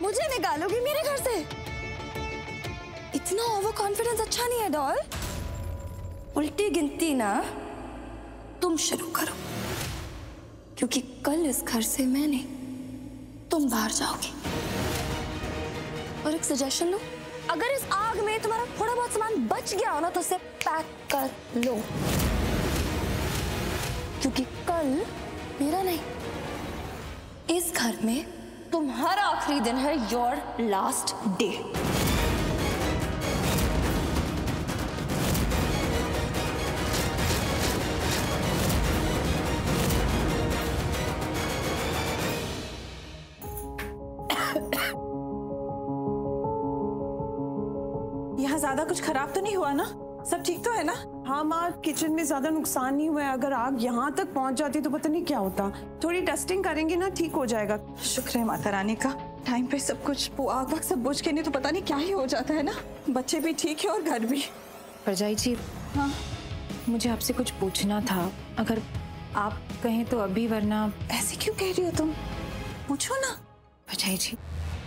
मुझे निकालोगी मेरे घर से? इतना ओवर कॉन्फिडेंस अच्छा नहीं है डॉल। उल्टी गिनती ना तुम शुरू करो, क्योंकि कल इस घर से मैं नहीं तुम बाहर जाओगी। और एक सजेशन लो, अगर इस आग में तुम्हारा थोड़ा बहुत सामान बच गया हो ना तो उसे पैक कर लो, क्योंकि कल मेरा नहीं, इस घर में तुम्हारा आखिरी दिन है। Your last day. यहाँ ज्यादा कुछ खराब तो नहीं हुआ ना? सब ठीक तो है ना? हाँ माँ, किचन में ज्यादा नुकसान नहीं हुआ है। अगर आग यहाँ तक पहुँच जाती तो पता नहीं क्या होता। थोड़ी डस्टिंग करेंगे ना, ठीक हो जाएगा। शुक्र है माता रानी का, टाइम पे सब कुछ। वो आग वक्त सब बुझ के नहीं तो पता नहीं क्या ही हो जाता है ना। बच्चे भी ठीक है और घर भी। परजाई जी, हाँ मुझे आपसे कुछ पूछना था, अगर आप कहें तो अभी, वरना। ऐसे क्यों कह रही हो तुम? पूछो ना। परजाई जी,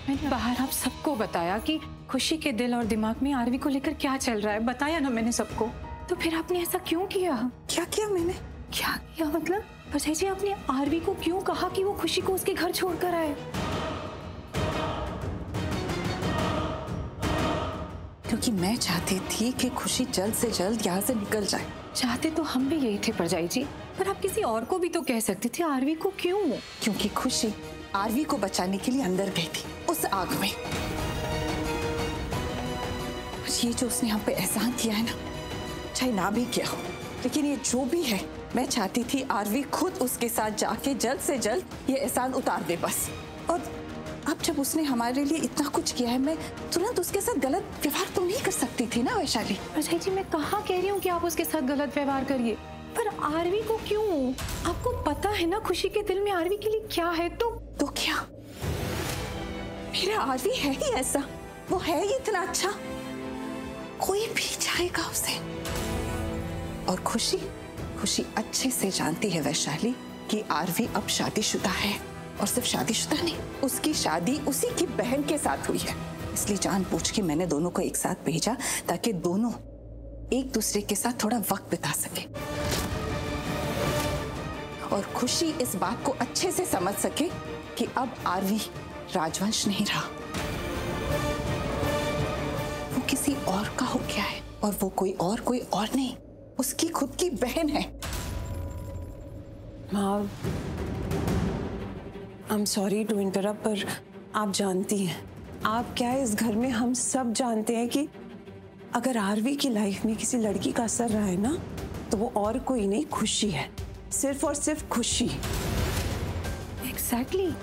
मैंने बाहर आप सबको बताया कि खुशी के दिल और दिमाग में आरवी को लेकर क्या चल रहा है, बताया ना मैंने सबको। तो फिर आपने ऐसा क्यों किया? क्या किया मैंने? क्या किया मतलब? परजाई जी, आपने आरवी को क्यों कहा कि वो खुशी को उसके घर छोड़कर आए? क्योंकि मैं चाहती थी कि खुशी जल्द से जल्द यहाँ से निकल जाए। चाहते तो हम भी यही थे परजाई जी, पर आप किसी और को भी तो कह सकते थे। आरवी को क्यों? क्योंकि खुशी आरवी को बचाने के लिए अंदर गई थी उस आग में। ये जो उसने हम पे एहसान किया है ना, चाहे ना भी किया हो, लेकिन ये जो भी है, मैं चाहती थी आरवी खुद उसके साथ जाके जल्द से जल्द ये एहसान उतार दे बस। और अब जब उसने हमारे लिए इतना कुछ किया है, मैं तुरंत उसके साथ गलत व्यवहार तो नहीं कर सकती थी ना वैशाली। परजाई जी, मैं कहाँ कह रही हूँ कि आप उसके साथ गलत व्यवहार करिए, पर आरवी को क्यों? आपको पता है ना खुशी के दिल में आरवी के लिए क्या है। तो क्या मेरा आरवी है ही ऐसा? वो है ही इतना अच्छा, कोई भी चाहेगा उसे। और खुशी अच्छे से जानती है वैशाली कि आरवी अब शादीशुदा है, और सिर्फ शादीशुदा नहीं, उसकी शादी उसी की बहन के साथ हुई है। इसलिए जानबूझ के मैंने दोनों को एक साथ भेजा ताकि दोनों एक दूसरे के साथ थोड़ा वक्त बिता सके, और खुशी इस बात को अच्छे से समझ सके कि अब आरवी राजवंश नहीं रहा, वो किसी और का हो गया है, और वो कोई और नहीं, उसकी खुद की बहन है। माँ, I am sorry to interrupt, पर आप जानती हैं, आप क्या है, इस घर में हम सब जानते हैं कि अगर आरवी की लाइफ में किसी लड़की का असर रहा है ना, तो वो और कोई नहीं, खुशी है। सिर्फ और सिर्फ खुशी। एग्जैक्टली,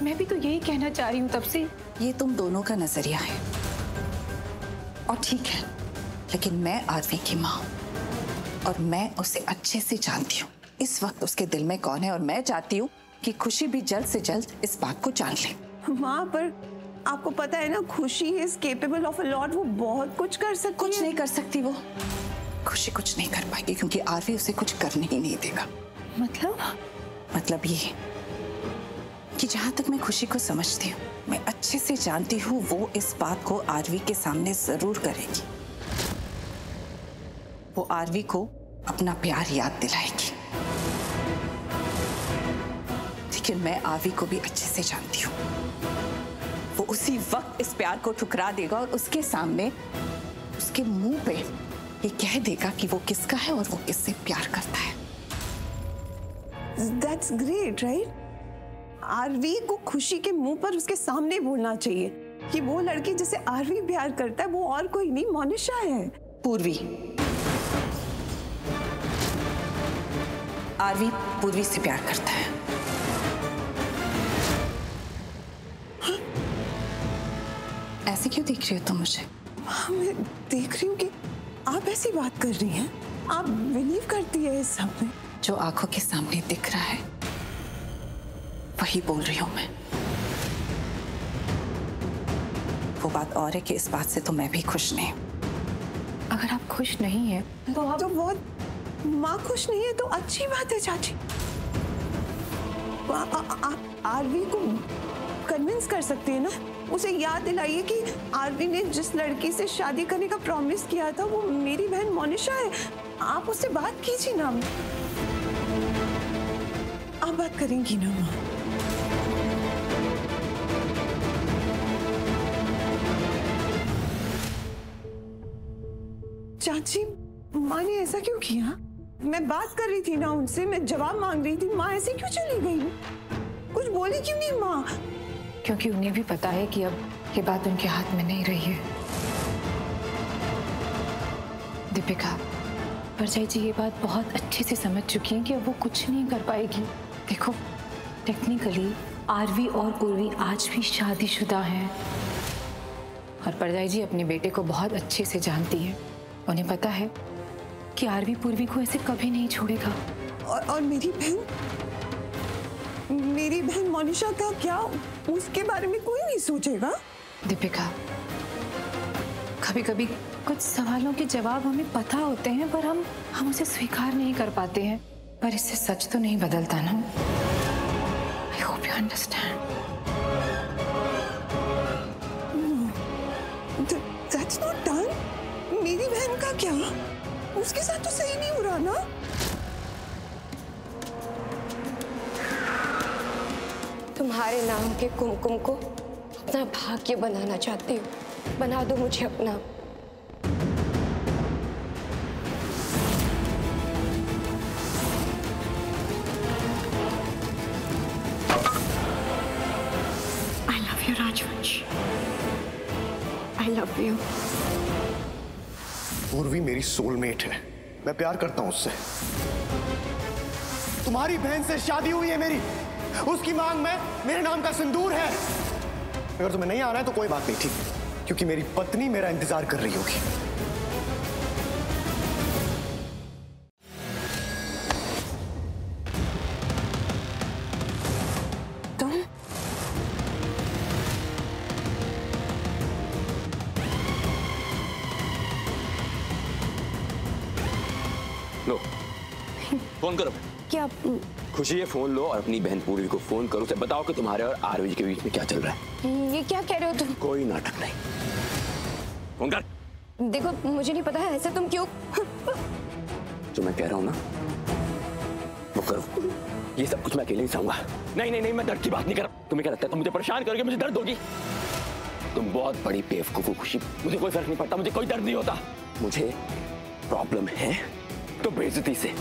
मैं भी तो यही कहना चाह रही हूँ तब से। ये तुम दोनों का नजरिया है, और ठीक है, लेकिन मैं आरवी की माँ हूँ, और मैं उसे अच्छे से जानती हूँ इस वक्त उसके दिल में कौन है, और मैं चाहती हूँ कि खुशी भी जल्द से जल्द इस बात को जान ले। माँ, पर आपको पता है ना, खुशी is capable of a lot. वो बहुत कुछ कर सकती है। कुछ नहीं कर सकती वो। खुशी कुछ नहीं कर पाएगी, क्योंकि आरवी उसे कुछ करने ही नहीं देगा। मतलब ये कि जहां तक मैं खुशी को समझती हूँ, मैं अच्छे से जानती हूँ वो इस बात को आरवी के सामने जरूर करेगी। वो आरवी को अपना प्यार याद दिलाएगी, लेकिन मैं आरवी को भी अच्छे से जानती हूँ। वो उसी वक्त इस प्यार को ठुकरा देगा, और उसके सामने, उसके मुंह पे ये कह देगा कि वो किसका है और वो किससे प्यार करता है। That's great, right? आरवी को खुशी के मुंह पर उसके सामने बोलना चाहिए कि वो लड़की जिसे आरवी प्यार करता है वो और कोई नहीं, मोनिशा है। पूर्वी। आरवी पूर्वी से प्यार करता है। हाँ? ऐसे क्यों देख रही हो तुम मुझे? हाँ, मैं देख रही हूँ कि आप ऐसी बात कर रही हैं। आप बिलीव करती है इस सब में? जो आंखों के सामने दिख रहा है वही बोल रही हूं मैं। वो बात और है कि इस बात से तो मैं भी खुश नहीं। अगर आप खुश नहीं है तो आप तो बहुत, माँ खुश नहीं है तो अच्छी बात है चाची। आरवी को कन्विंस कर सकती है ना। उसे याद दिलाइए कि आरवी ने जिस लड़की से शादी करने का प्रॉमिस किया था वो मेरी बहन मोनिशा है। आप उससे बात कीजिए ना। आप बात करेंगी ना माँ? चाची, माँ ने ऐसा क्यों किया? मैं बात कर रही थी ना उनसे, मैं जवाब मांग रही थी। माँ ऐसे क्यों चली गई? कुछ बोली क्यों नहीं माँ? क्योंकि उन्हें भी पता है कि अब ये बात उनके हाथ में नहीं रही है। दीपिका, परजाई जी ये बात बहुत अच्छे से समझ चुकी हैं कि अब वो कुछ नहीं कर पाएगी। देखो, टेक्निकली आरवी और पूर्वी आज भी शादीशुदा हैं और परजाई जी अपने बेटे को बहुत अच्छे से जानती है। उन्हें पता है कि आरवी पूर्वी को ऐसे कभी नहीं छोड़ेगा। और मेरी बहन मोनिशा का क्या? उसके बारे में कोई नहीं सोचेगा? दीपिका, कभी कभी कुछ सवालों के जवाब हमें पता होते हैं पर हम उसे स्वीकार नहीं कर पाते हैं, पर इससे सच तो नहीं बदलता ना। I hope you understand. That's not done. मेरी बहन का क्या? उसके साथ तो सही नहीं हो रहा ना? तुम्हारे नाम के कुमकुम को अपना भाग्य बनाना चाहती हूँ। बना दो मुझे अपना। I love you, राजवंश। I love you। पूर्वी मेरी सोलमेट है, मैं प्यार करता हूं उससे। तुम्हारी बहन से शादी हुई है मेरी, उसकी मांग में मेरे नाम का सिंदूर है। अगर तुम्हें नहीं आना है तो कोई बात नहीं, ठीक, क्योंकि मेरी पत्नी मेरा इंतजार कर रही होगी। तुम? लो, फोन करो। क्या? खुशी, ये फोन लो और अपनी बहन पूर्वी को फोन करो, उसे बताओ कि तुम्हारे और आरवी के बीच में क्या चल रहा है। ये क्या कह रहे हो तुम? कोई नाटक नहीं, फोन कर। देखो, मुझे नहीं पता है ऐसे तुम क्यों। जो मैं कह रहा हूँ ना वो करो। ये सब कुछ मैं अकेले ही सहूंगा। नहीं, मैं दर्द की बात नहीं कर रहा। तुम्हें क्या लगता है तुम मुझे परेशान करोगे, मुझे दर्द होगी? तुम बहुत बड़ी बेवकूफ हो खुशी, मुझे कोई फर्क नहीं पड़ता, मुझे कोई दर्द नहीं होता। मुझे प्रॉब्लम है तो बेइज्जती से।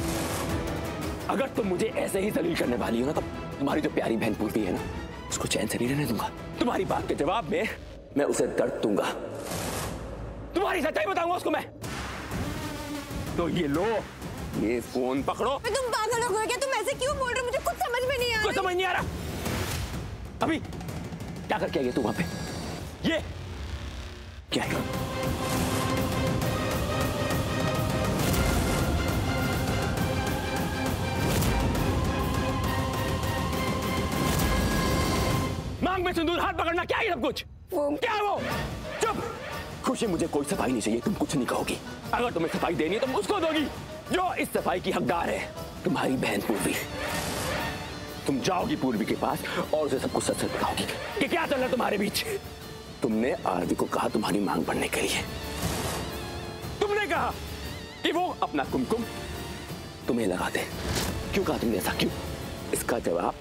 अगर तुम मुझे ऐसे ही जलील करने वाली हो ना, तो तुम्हारी जो प्यारी बहन पूर्वी है ना, उसको चैन से नहीं रहने दूंगा। तुम्हारी बात के जवाब में मैं उसे दर्द दूंगा, तुम्हारी सच्चाई बताऊंगा उसको मैं। तो ये लो, ये फोन पकड़ो। तुम पागल हो गए क्या? तुम ऐसे क्यों बोल रहे हो? मुझे कुछ समझ में नहीं आ रहा। कुछ समझ नहीं आ रहा? अभी क्या करके आई है तू वहां पे? ये क्या है? मांग में सिंदूर, हाथ पकड़ना, क्या है सब कुछ? वो क्या है वो? चुप। खुशी, मुझे कोई सफाई नहीं चाहिए, तुम कुछ नहीं कहोगी। अगर तुम्हें सफाई देनी है तुम उसको दोगी जो इस सफाई की हकदार है, तुम्हारी बहन पूर्वी। तुम जाओगी पूर्वी के पास और उसे सब कुछ सच सच बताओगी कि क्या चल रहा है तुम्हारे बीच। तुमने आरवी को कहा तुम्हारी मांग भरने के लिए, तुमने कहा कि वो अपना कुमकुम तुम्हें लगा दे। क्यों कहा तुमने ऐसा, क्यों? इसका जवाब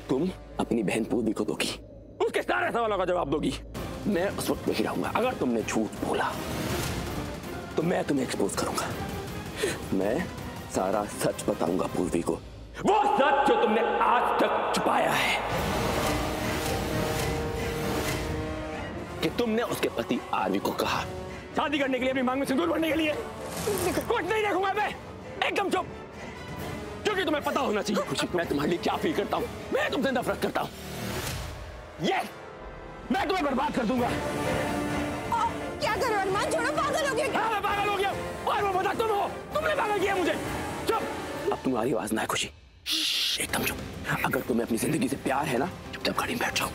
तुम अपनी बहन पूर्वी को दोगी, उसके सारे सवालों का जवाब दोगी। मैं उस वक्त नहीं रहूंगा। अगर तुमने झूठ बोला तो मैं तुम्हें एक्सपोज करूंगा। मैं सारा सच बताऊंगा पूर्वी को, वो सच जो तुमने आज तक छुपाया है, कि तुमने उसके पति आरवी को कहा शादी करने के लिए, अपनी मांग में सिंदूर भरने के लिए। कुछ नहीं देखूंगा मैं, एकदम चुप। क्योंकि तुम्हें पता होना चाहिए खुशी, मैं तुम्हारे लिए क्या फील करता हूं। मैं तुमसे नफरत करता हूं। ये मैं तुम्हें बर्बाद कर दूंगा। क्या कर रहे हो अरमान? छोड़ो, पागल हो गया। हाँ, मैं पागल हो गया और वो बता तुम हो, तुमने पागल किया मुझे। चुप। अब तुम्हारी आवाज ना है खुशी, एकदम चुप। अगर तुम्हें अपनी जिंदगी से प्यार है ना, चुपचाप गाड़ी में बैठ जाओ।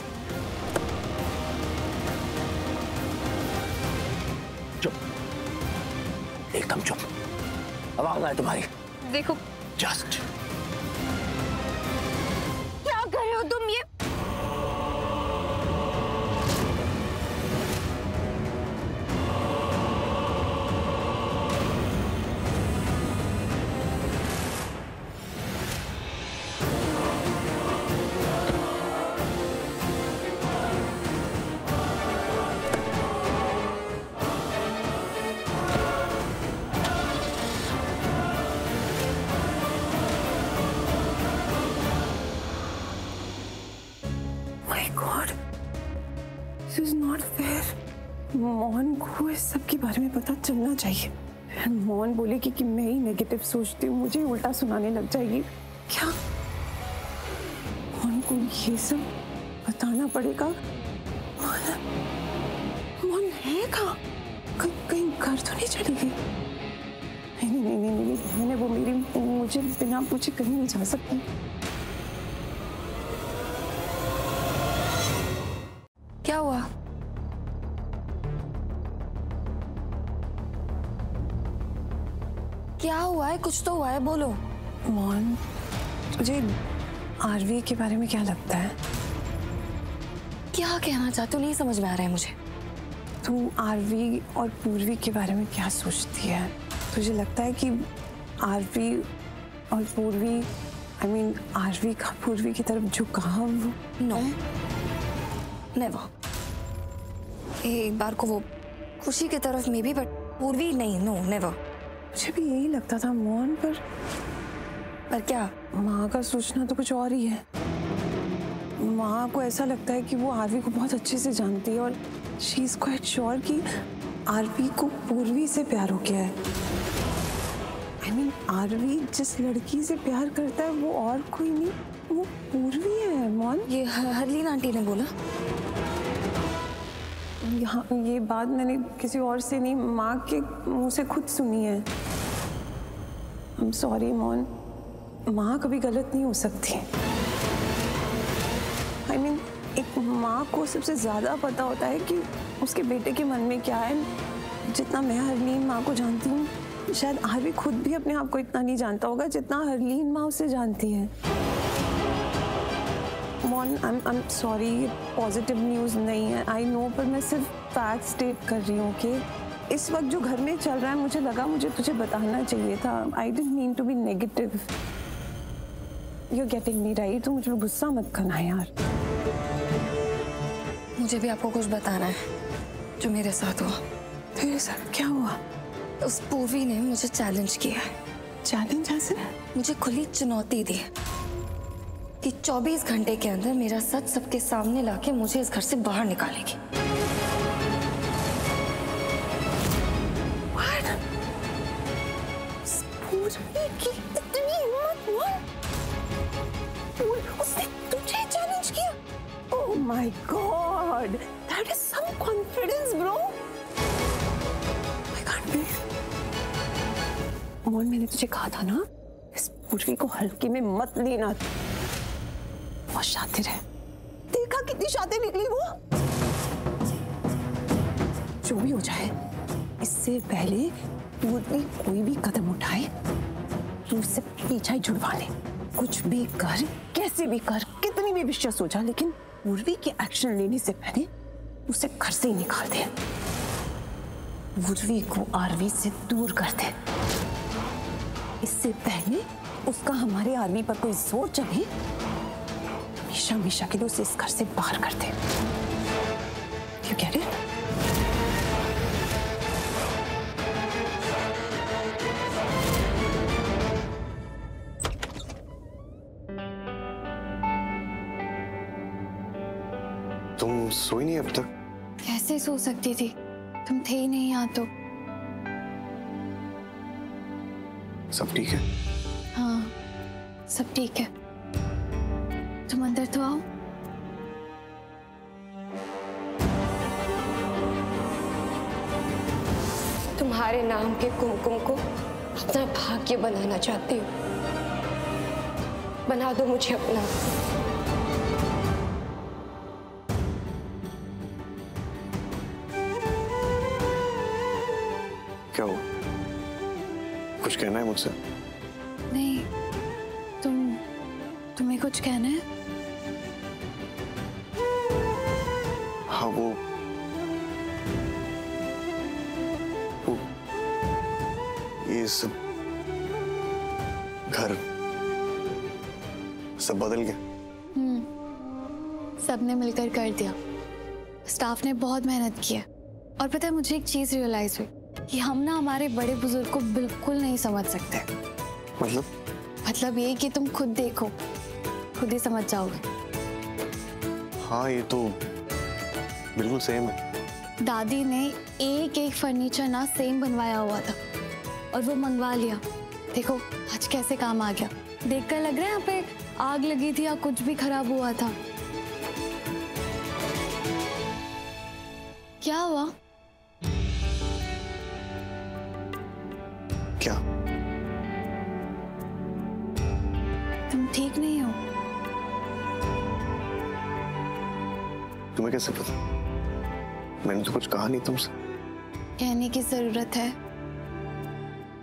चुप, एकदम चुप। आवाज आए तुम्हारी। देखो, जस्ट क्या कर रहे हो तुम? ये this is not fair. Mohan को इस सब के बारे में पता चलना चाहिए। फिर मोहन बोलेगी कि मैं ही नेगेटिव सोचती हूँ, मुझे उल्टा सुनाने लग जाएगी। क्या मोहन को ये सब बताना पड़ेगा? मोहन है कहाँ? कहीं घर तो नहीं चली गई? नहीं नहीं नहीं नहीं, मैंने वो मेरी मुझे बिना पूछे कहीं नहीं जा सकती। क्या हुआ? क्या हुआ है? कुछ तो हुआ है, बोलो। मोहन, तुझे आरवी के बारे में क्या लगता है? क्या कहना चाहते हो? नहीं समझ में आ रहा है मुझे। तू आरवी और पूर्वी के बारे में क्या सोचती है? तुझे लगता है कि आरवी और पूर्वी, आई मीन आरवी का पूर्वी की तरफ झुकाव? No, never. एक बार को वो खुशी की तरफ में भी, बट पूर्वी नहीं। No, never. मुझे भी यही लगता था मोहन, पर क्या? माँ का सोचना तो कुछ और ही है। माँ को ऐसा लगता है कि वो आरवी को बहुत अच्छे से जानती है और शी इज क्वाइट श्योर कि आरवी को पूर्वी से प्यार हो गया है। आई मीन आरवी जिस लड़की से प्यार करता है वो और कोई नहीं, वो पूर्वी है। मोहन, ये हरलीन आंटी ने बोला। यहाँ ये बात मैंने किसी और से नहीं, माँ के मुंह से खुद सुनी है। आई एम सॉरी मोहन, माँ कभी गलत नहीं हो सकती। आई मीन एक माँ को सबसे ज़्यादा पता होता है कि उसके बेटे के मन में क्या है। जितना मैं हरलीन माँ को जानती हूँ, शायद आरवी खुद भी अपने आप को इतना नहीं जानता होगा जितना हरलीन माँ उसे जानती है। मोहन, आई एम सॉरी, ये पॉजिटिव न्यूज़ नहीं है, आई नो, पर मैं सिर्फ फैक्ट स्टेट कर रही हूँ कि इस वक्त जो घर में चल रहा है, मुझे लगा मुझे तुझे बताना चाहिए था। I didn't mean to be negative. You are getting me right? तो मुझे गुस्सा मत करना यार। मुझे भी आपको कुछ बताना है जो मेरे साथ हुआ। तेरे साथ क्या हुआ? उस पूर्वी ने मुझे चैलेंज किया है। चैलेंज ऐसे? मुझे खुली चुनौती दी है कि 24 घंटे के अंदर मेरा सच सबके सामने लाके मुझे इस घर से बाहर निकालेगी। पूर्वी की इतनी हिम्मत हुआ? उसने तुझे चैलेंज किया? Oh my God, that is some confidence, bro. I can't believe. Mohan, मैंने तुझे कहा था ना, इस पूर्वी को हल्के में मत लेना। बहुत शातिर है। देखा कितनी शातिर निकली वो। जो भी हो जाए, इससे पहले पूर्वी कोई भी कदम उठाए तो उससे पीछा ही छुड़वा ले। कुछ भी कर, कैसे भी कर, कितनी भी विश्वास हो जा, लेकिन पूर्वी के एक्शन लेने से पहले उसे घर से ही निकाल दे। पूर्वी को आरवी से दूर कर दे। इससे पहले उसका हमारे आरवी पर कोई जोर चले, हमेशा हमेशा के लिए उसे इस घर से बाहर कर दे। You get it? तुम सोई नहीं अब तक? कैसे सो सकती थी? तुम थे ही नहीं यहाँ तो। सब ठीक है? हाँ, सब ठीक है। तुम अंदर तो आओ। तुम्हारे नाम के कुमकुम को अपना भाग्य बनाना चाहती हूँ। बना दो मुझे अपना। क्या हो? कुछ कहना है मुझसे? नहीं, तुम्हें कुछ कहना है? हाँ, वो ये सब घर सब बदल गया। सबने मिलकर कर दिया। स्टाफ ने बहुत मेहनत की है। और पता है, मुझे एक चीज रियलाइज हुई कि हम ना हमारे बड़े बुजुर्ग को बिल्कुल नहीं समझ सकते। मतलब ये कि तुम खुद देखो, खुद ही समझ जाओगे। हाँ, ये तो बिल्कुल सेम है। दादी ने एक एक फर्नीचर ना सेम बनवाया हुआ था और वो मंगवा लिया। देखो आज कैसे काम आ गया। देखकर लग रहा है यहाँ पे आग लगी थी या कुछ भी खराब हुआ था। क्या हुआ? क्या? तुम ठीक नहीं हो? तुम्हें कैसे पता? मैंने तो कुछ कहा नहीं तुमसे। कहने की जरूरत है।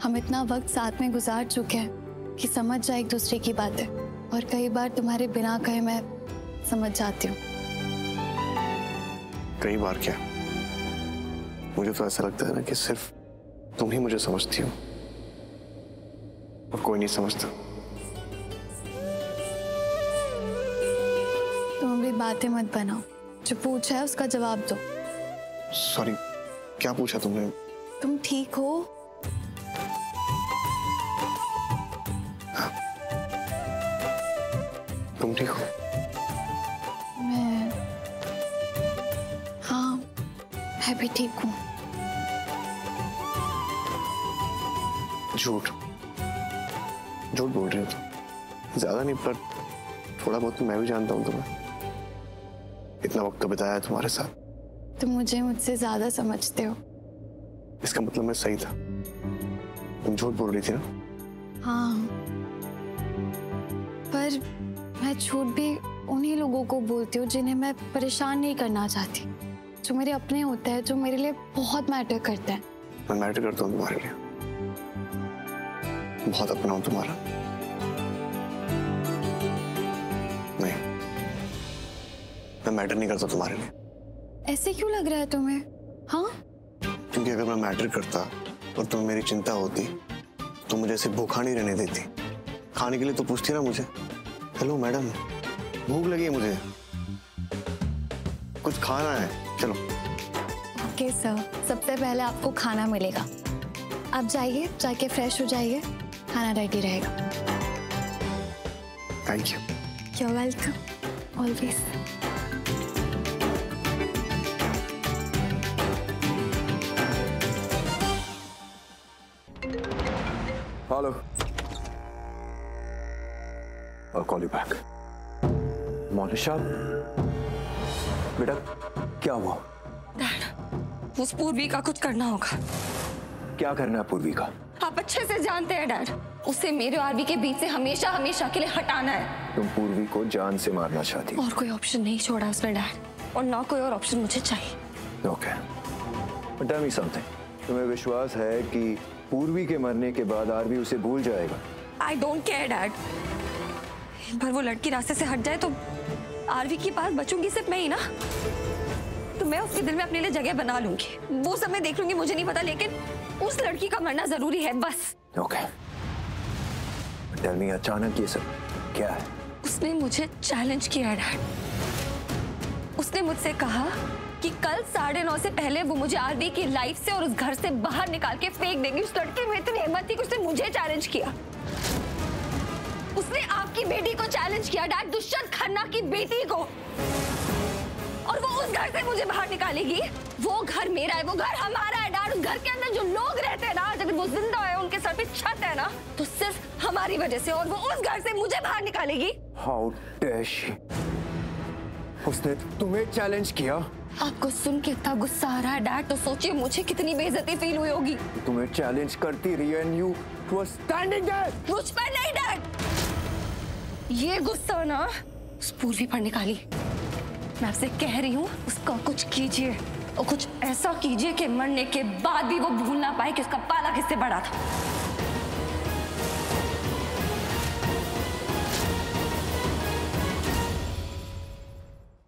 हम इतना वक्त साथ में गुजार चुके हैं कि समझ जाए एक दूसरे की बातें, और कई बार तुम्हारे बिना कहे मैं समझ जाती हूँ। कई बार क्या? मुझे तो ऐसा लगता है ना कि सिर्फ तुम ही मुझे समझती हो और कोई नहीं समझता। तुम भी बातें मत बनाओ, जो पूछा है उसका जवाब दो। सॉरी, क्या पूछा तुमने? तुम ठीक हो? हाँ। तुम ठीक हो? मैं हाँ, मैं भी ठीक हूँ। झूठ झूठ बोल रही हो तुम। ज्यादा नहीं, पर थोड़ा बहुत तो मैं भी जानता हूँ तुम्हें। इतना वक्त तो बिताया है तुम्हारे साथ। तुम मुझे मुझसे ज्यादा समझते हो। इसका मतलब मैं सही था, तुम झूठ बोल रही थी ना? हाँ, पर मैं झूठ भी उन्हीं लोगों को बोलती हूँ जिन्हें मैं परेशान नहीं करना चाहती, जो मेरे अपने होते हैं, जो मेरे लिए बहुत मैटर करते हैं। मैं मैटर करता हूँ तुम्हारे लिए, बहुत अपना हूँ तुम्हारा। नहीं, मैं मैटर नहीं करता तुम्हारे लिए। ऐसे क्यों लग रहा है तुम्हें? हाँ, क्योंकि अगर मैं मैटर करता और तुम्हें मेरी चिंता होती तो मुझे ऐसे भूखा नहीं रहने देती। खाने के लिए तो पूछती ना मुझे, हेलो मैडम भूख लगी है मुझे, कुछ खाना है, चलो। ओके सर, सबसे पहले आपको खाना मिलेगा। आप जाइए, जाके फ्रेश हो जाइए, खाना रेडी रहेगा। Thank you. You're welcome. Always. Hello. I'll call you back. Monisha, बेटा क्या हुआ? डैड, उस पूर्वी का कुछ करना होगा। क्या करना है पूर्वी का? आप अच्छे से जानते हैं डैड, उसे मेरे और आरवी के बीच से हमेशा हमेशा के लिए हटाना है। तुम पूर्वी को जान से मारना चाहती? और कोई ऑप्शन नहीं छोड़ा उसने डैड, और ना कोई और ऑप्शन मुझे चाहिए। Okay, tell me something. तुम्हें विश्वास है कि पूर्वी के मरने के बाद आरवी उसे भूल जाएगा? I don't care dad. एक बार वो लड़की रास्ते से हट जाए तो आरवी के पास बचूंगी सिर्फ मैं ही ना। तो मैं उसके दिल में अपने लिए जगह बना लूंगी, वो सब मैं देख लूंगी, मुझे नहीं पता, लेकिन उस लड़की का मरना जरूरी है बस। ओके, टेल मी अचानक ये सब क्या है? उसने मुझे चैलेंज किया है डैड। उसने मुझसे कहा कि कल 9:30 से पहले वो मुझे आरवी की लाइफ से और उस घर से बाहर निकाल के फेंक देंगी। उस लड़के में इतनी हिम्मत थी कि उसने मुझे चैलेंज किया। उसने आपकी बेटी को चैलेंज किया डैड, दुष्यंत खन्ना की बेटी को, और वो उस घर से मुझे बाहर निकालेगी। वो घर मेरा है, वो घर हमारा है डैड। उस घर के अंदर जो लोग रहते हैं ना, अगर वो जिंदा है, उनके सर पे छत है ना, तो सिर्फ हमारी वजह से, और वो उस घर से मुझे बाहर निकालेगी। How dare she! उसने तुम्हें चैलेंज किया? आपको सुन के इतना गुस्सा आ रहा है डैड, तो सोचिए मुझे कितनी बेइज्जती फील हुई होगी। तुम्हें चैलेंज करती रही and you were standing there. मुझ पर नहीं डैड, ये गुस्सा ना उस पूर्वी पर निकाली। मैं आपसे कह रही हूँ, उसका कुछ कीजिए, और कुछ ऐसा कीजिए कि मरने के बाद भी वो भूल ना पाए कि उसका पाला किससे बड़ा था।